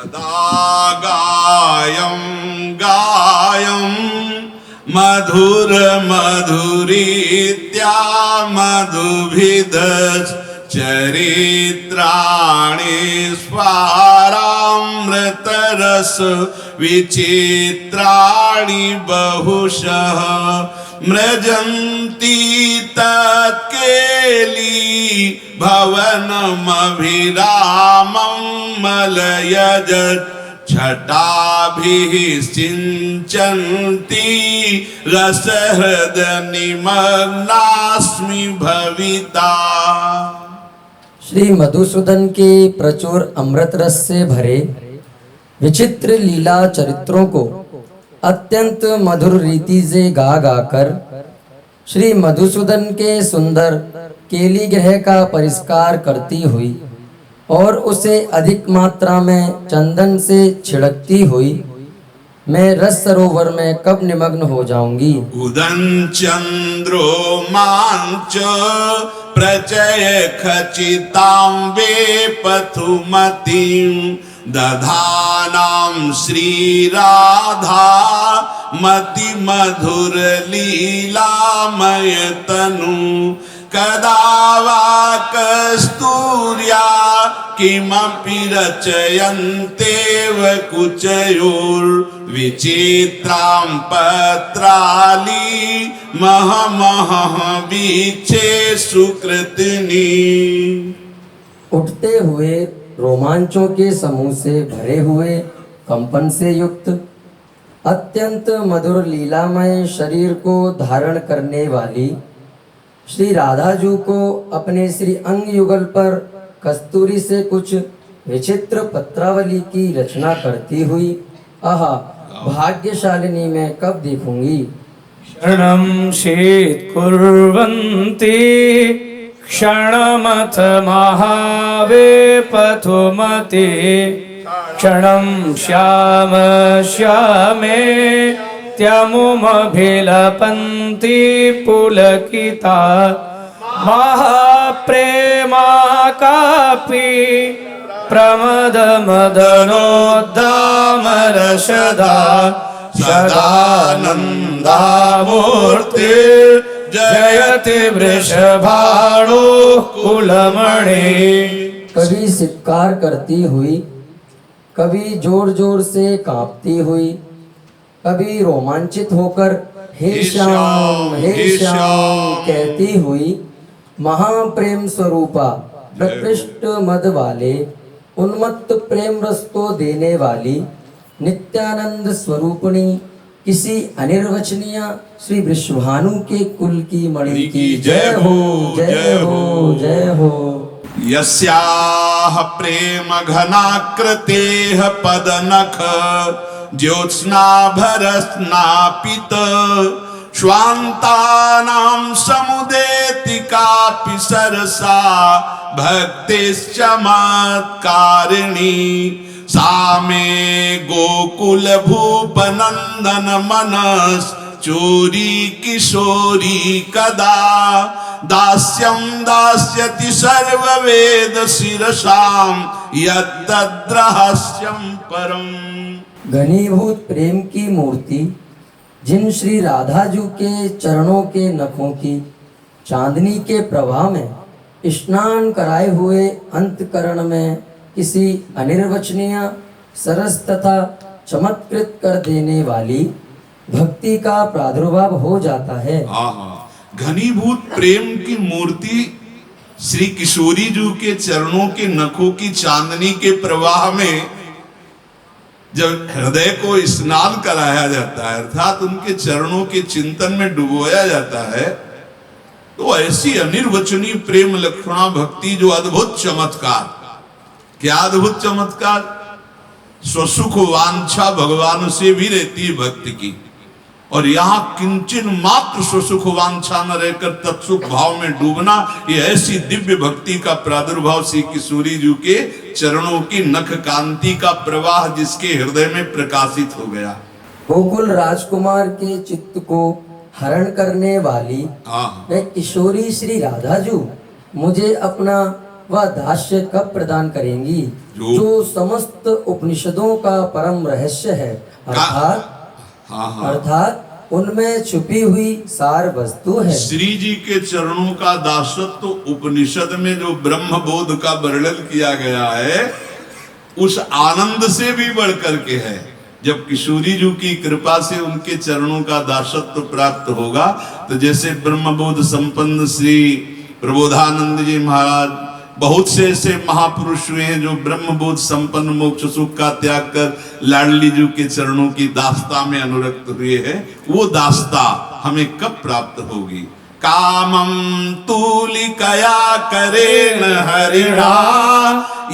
सदा गायं गायं मधुर मधुरीत्या मधुभिदश्चरित्राणि स्वारामृतरस विचित्राणि बहुशः मृजन्ति तत्केली भवनमभिरामं मलयजत् छटाभिः सिञ्चन्ति रसहृदनिमग्नास्मि भविता। श्री मधुसूदन के प्रचुर अमृत रस से भरे विचित्र लीला चरित्रों को अत्यंत मधुर रीति से गा गाकर श्री मधुसूदन के सुंदर केली ग्रह का परिष्कार करती हुई और उसे अधिक मात्रा में चंदन से छिड़कती हुई मैं रस सरोवर में कब निमग्न हो जाऊंगी। उदन चंद्रो मांच प्रचय खचितां वे पथुमतीं दधानां श्री राधा मति मधुर लीलामय तनु कदा वा कस्तूर्या किमपि रचयन्तेव कुचयोर्विचित्रां पत्राली महमह वीक्षे सुकृतिनी। उठते हुए रोमांचों के समूह से भरे हुए कंपन से युक्त अत्यंत मधुर लीलामय शरीर को धारण करने वाली श्री राधाजू को अपने श्री अंग युगल पर कस्तूरी से कुछ विचित्र पत्रावली की रचना करती हुई आहा भाग्यशालिनी मैं कब देखूंगी। क्षणं शीत्कुर्वन्ति क्षणमथ महावे पथुमते क्षणं श्याम श्यामे त्यमुमभिलपन्ति पुलकिता महाप्रेमा कापि प्रमदमदनोद्दामरसदा सदानन्दामूर्ति जयति वृषभाणु कुलमणि। कभी चित्कार करती हुई, कभी जोर जोर से कांपती हुई, कभी रोमांचित होकर हे श्याम कहती हुई महाप्रेम स्वरूपा प्रकृष्ट मद वाले उन्मत्त प्रेम रस को देने वाली नित्यानंद स्वरूपिणी किसी अनिर्वचनीय श्री वृषभानु के कुल की मणि की जय हो जय हो जय हो। यस्याः प्रेम घनाकृतेः पदनख ज्योत्स्नाभरस्नापित श्वान्तानां समुदेति कापि सरसा भक्तिश्च मत्कारिणी सा मे गोकुल भूपनंदन मनस चोरी किशोरी कदा दास्यं दास्यति सर्ववेद शिरसां यत्तद्रहस्यं परम्। घनीभूत प्रेम की मूर्ति जिन श्री राधाजू के चरणों के नखों की चांदनी के प्रवाह में स्नान कराए हुए अंतकरण में किसी अनिर्वचनीय सरस तथा चमत्कृत कर देने वाली भक्ति का प्रादुर्भाव हो जाता है। घनीभूत प्रेम की मूर्ति श्री किशोरी जी के चरणों के नखों की चांदनी के प्रवाह में जब हृदय को स्नान कराया जाता है अर्थात उनके चरणों के चिंतन में डुबोया जाता है तो ऐसी अनिर्वचनीय प्रेम लक्षणा भक्ति जो अद्भुत चमत्कार। क्या अद्भुत चमत्कार। स्वसुख वांछा भगवान से भी रहती है भक्ति की और यहाँ किंचन मात्र स्वसुख वांछा न रहकर तत्सुख भाव में डूबना ये ऐसी दिव्य भक्ति का प्रादुर्भाव श्री किशोरी जी के चरणों की नख कांति का प्रवाह जिसके हृदय में प्रकाशित हो गया। गोकुल राजकुमार के चित्त को हरण करने वाली वह किशोरी श्री राधाजू मुझे अपना वह दास्य कब प्रदान करेंगी जो समस्त उपनिषदों का परम रहस्य है, अर्थात उनमें छुपी हुई सार वस्तु है। श्री जी के चरणों का दासत्व उपनिषद में जो ब्रह्म बोध का वर्णन किया गया है उस आनंद से भी बढ़कर के है। जब किशोरी जी की कृपा से उनके चरणों का दासत्व प्राप्त होगा तो जैसे ब्रह्मबोध संपन्न श्री प्रबोधानंद जी महाराज, बहुत से ऐसे महापुरुष हुए हैं जो ब्रह्मबोध संपन्न मोक्ष सुख का त्याग कर लाडली जी के चरणों की दास्ता में अनुरक्त हुए हैं। वो दास्ता हमें कब प्राप्त होगी? कामं तूलिकया करेण हरिणा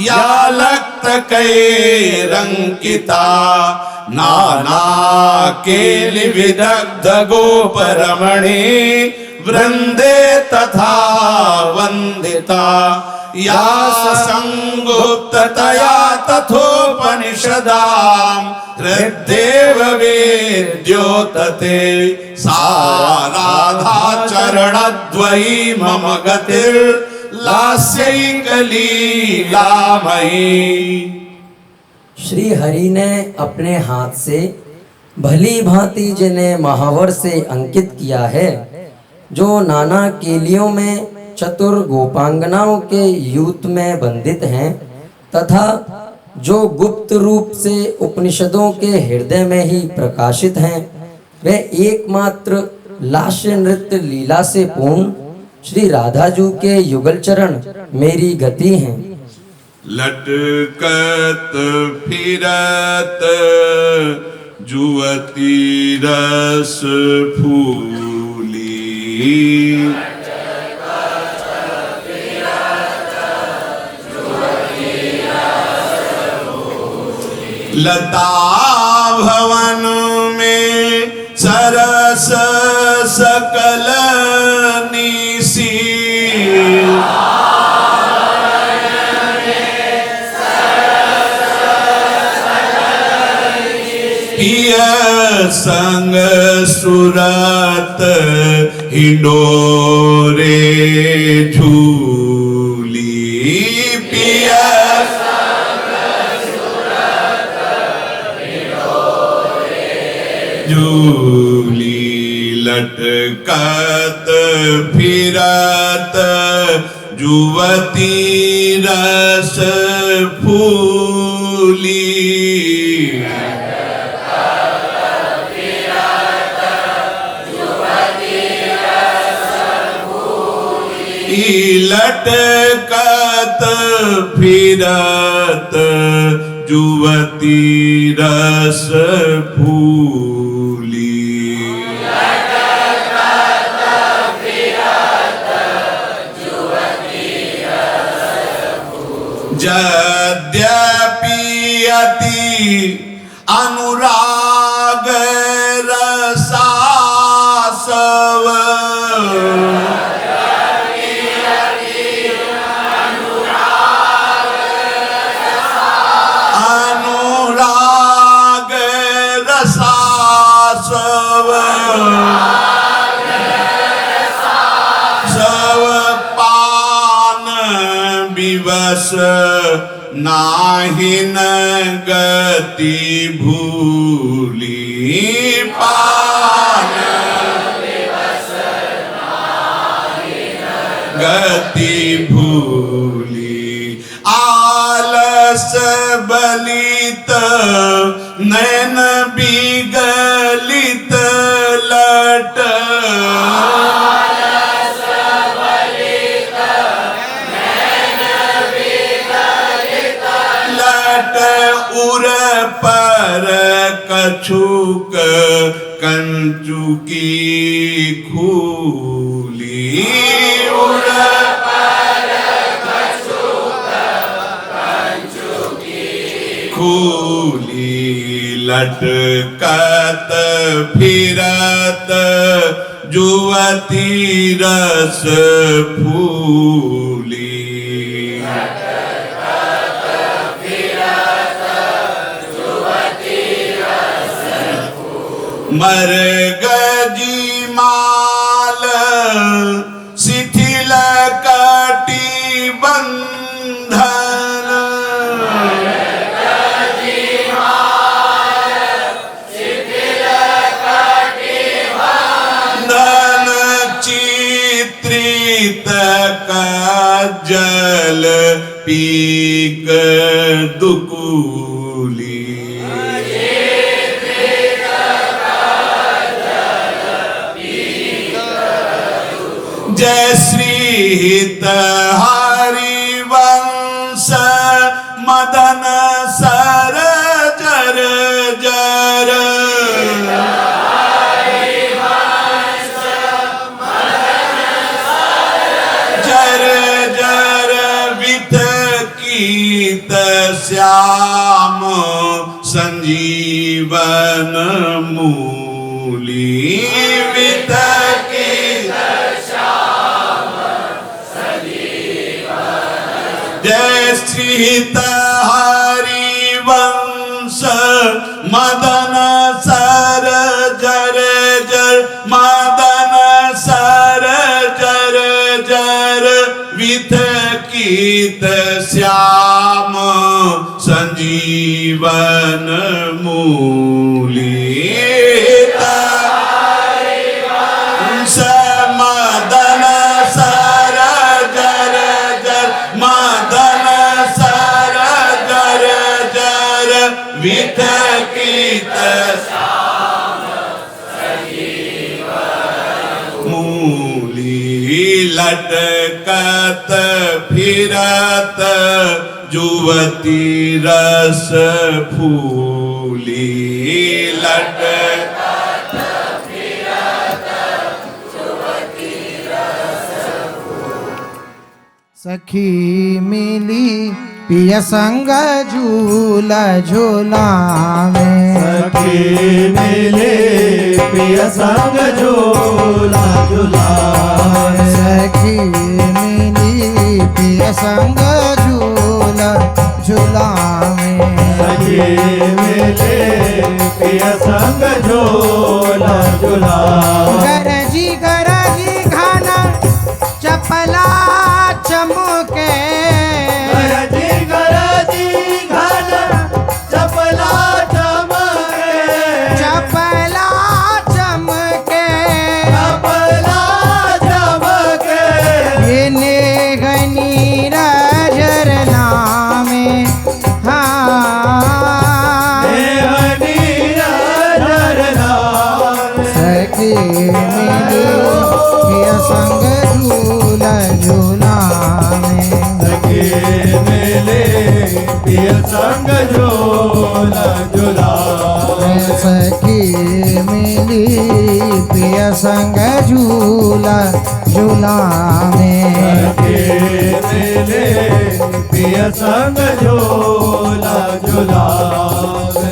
या लक्त कैरंकिता नाना केलि विदग्ध गोपरमणि वृंदे तथा वंदिता या संगुप्ततया तथोपनिषदां हृद्देव वेद्योतते सा राधा चरणद्वयी मम गतिर्लास्यैकलीलामयी। श्री हरि ने अपने हाथ से भली भांति जिन्हें महावर से अंकित किया है, जो नाना केलियों में चतुर गोपांगनाओं के यूथ में बंधित हैं तथा जो गुप्त रूप से उपनिषदों के हृदय में ही प्रकाशित हैं, वे एकमात्र लास्य नृत्य लीला से पूर्ण श्री राधाजू के युगल चरण मेरी गति हैं। लटकत फिरत जुवती रस फूली लता भवन में सरस सकल निसी पिय संग सुरत हिडोरे झूली पिय झूली लटकत फिरत जुवती रस फूली लटकत फिरत जुवती रस फूली यद्यपि अति अनुराग रसासव अनुराग रसासव सब पान विवश नाहिन गति भूली पान गति भूली आलस बलित नैन बिगलित लट उर पर कछुक कंचुकी खूली उर पर कछुक कंचुकी खूली लटकत फिरत जुवती रस फूली मरगजी माल शिथिल कटी बंद जय श्री हित हरिवंश मदन सर जर जर जर जर वित कीत श्याम संजीवन मूली वित जय श्रीत हरिवंश मदन सर जर जर मदन सर जर जर विथ कीत श्याम संजीवन मूली मदन सर जर जर मदन सर जर जर विथ कीत मूली लटकत फिरत जुवती रस फूली लटकत सखी मिली पिय संग झूला झूलावे सखी मिले पिय संग झूला झूलावे सखी मिली पिय संग झूला झूलावे सखी मिले पिय संग झूला झूलावे गरजी गरजी घाना चपला चमके गरजी गरजी घन चपला चमके चपला चमके चपला चमके इने गनी झरना में हाँ देवनीरा झरना सखी मिली पिय संग झूला झूला में सखी मिले पिय संग झूला झूलावे सखी मिली पिय संग झूला झूला में सखी मिले पिय संग झूला झूलावे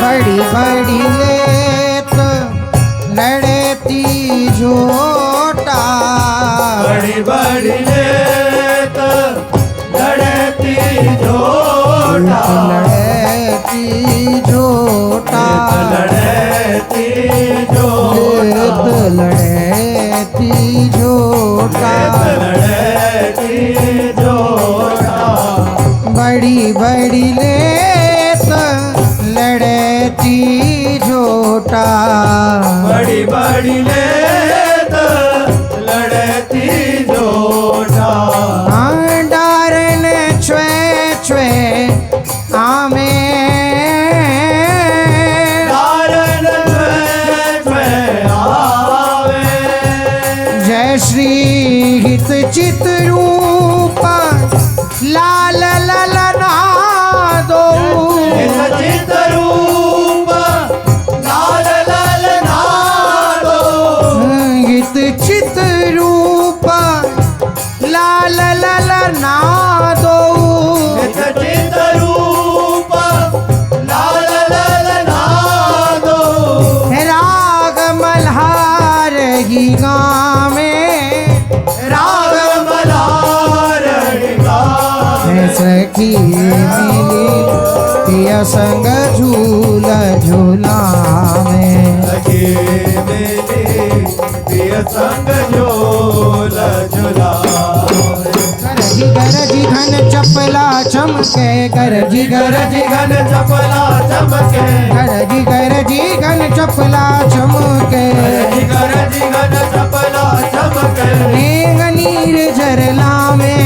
बड़ी बड़ी लेत लड़ती झोटा बड़ी बड़ी लेत लड़ती झोटा लड़ती झोटा लड़ती लेत झोटा लड़ती झोटा लड़ती झोटा बड़ी बड़ी लेत लड़ती झोटा बड़ी बड़ी लेत लड़ती झोटा डारन छुए छुए आमे कारण में आवे जय श्री हित चित रूपा लाल ललना दो चित रूप लाल लाल नादो हित चित रूपा लाल ललना दो चित रूप लाल लाल नादो राग मल्हार ही गावे राग मलार गावे सखी मिली पिया संग झूल झूलावे सखी मिली पिया संग झूल झूलावे गरजी घन चपला चमके गरजी घन चपला चमके गरजी घन चपला चमके घन चपला चमके नेह नीर झरला में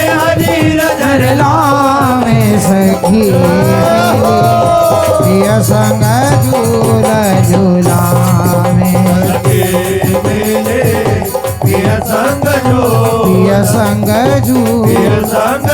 हनीर झरला में सखी पिया संग झूल झूला में मिले पिया संग पिया संग झूल संग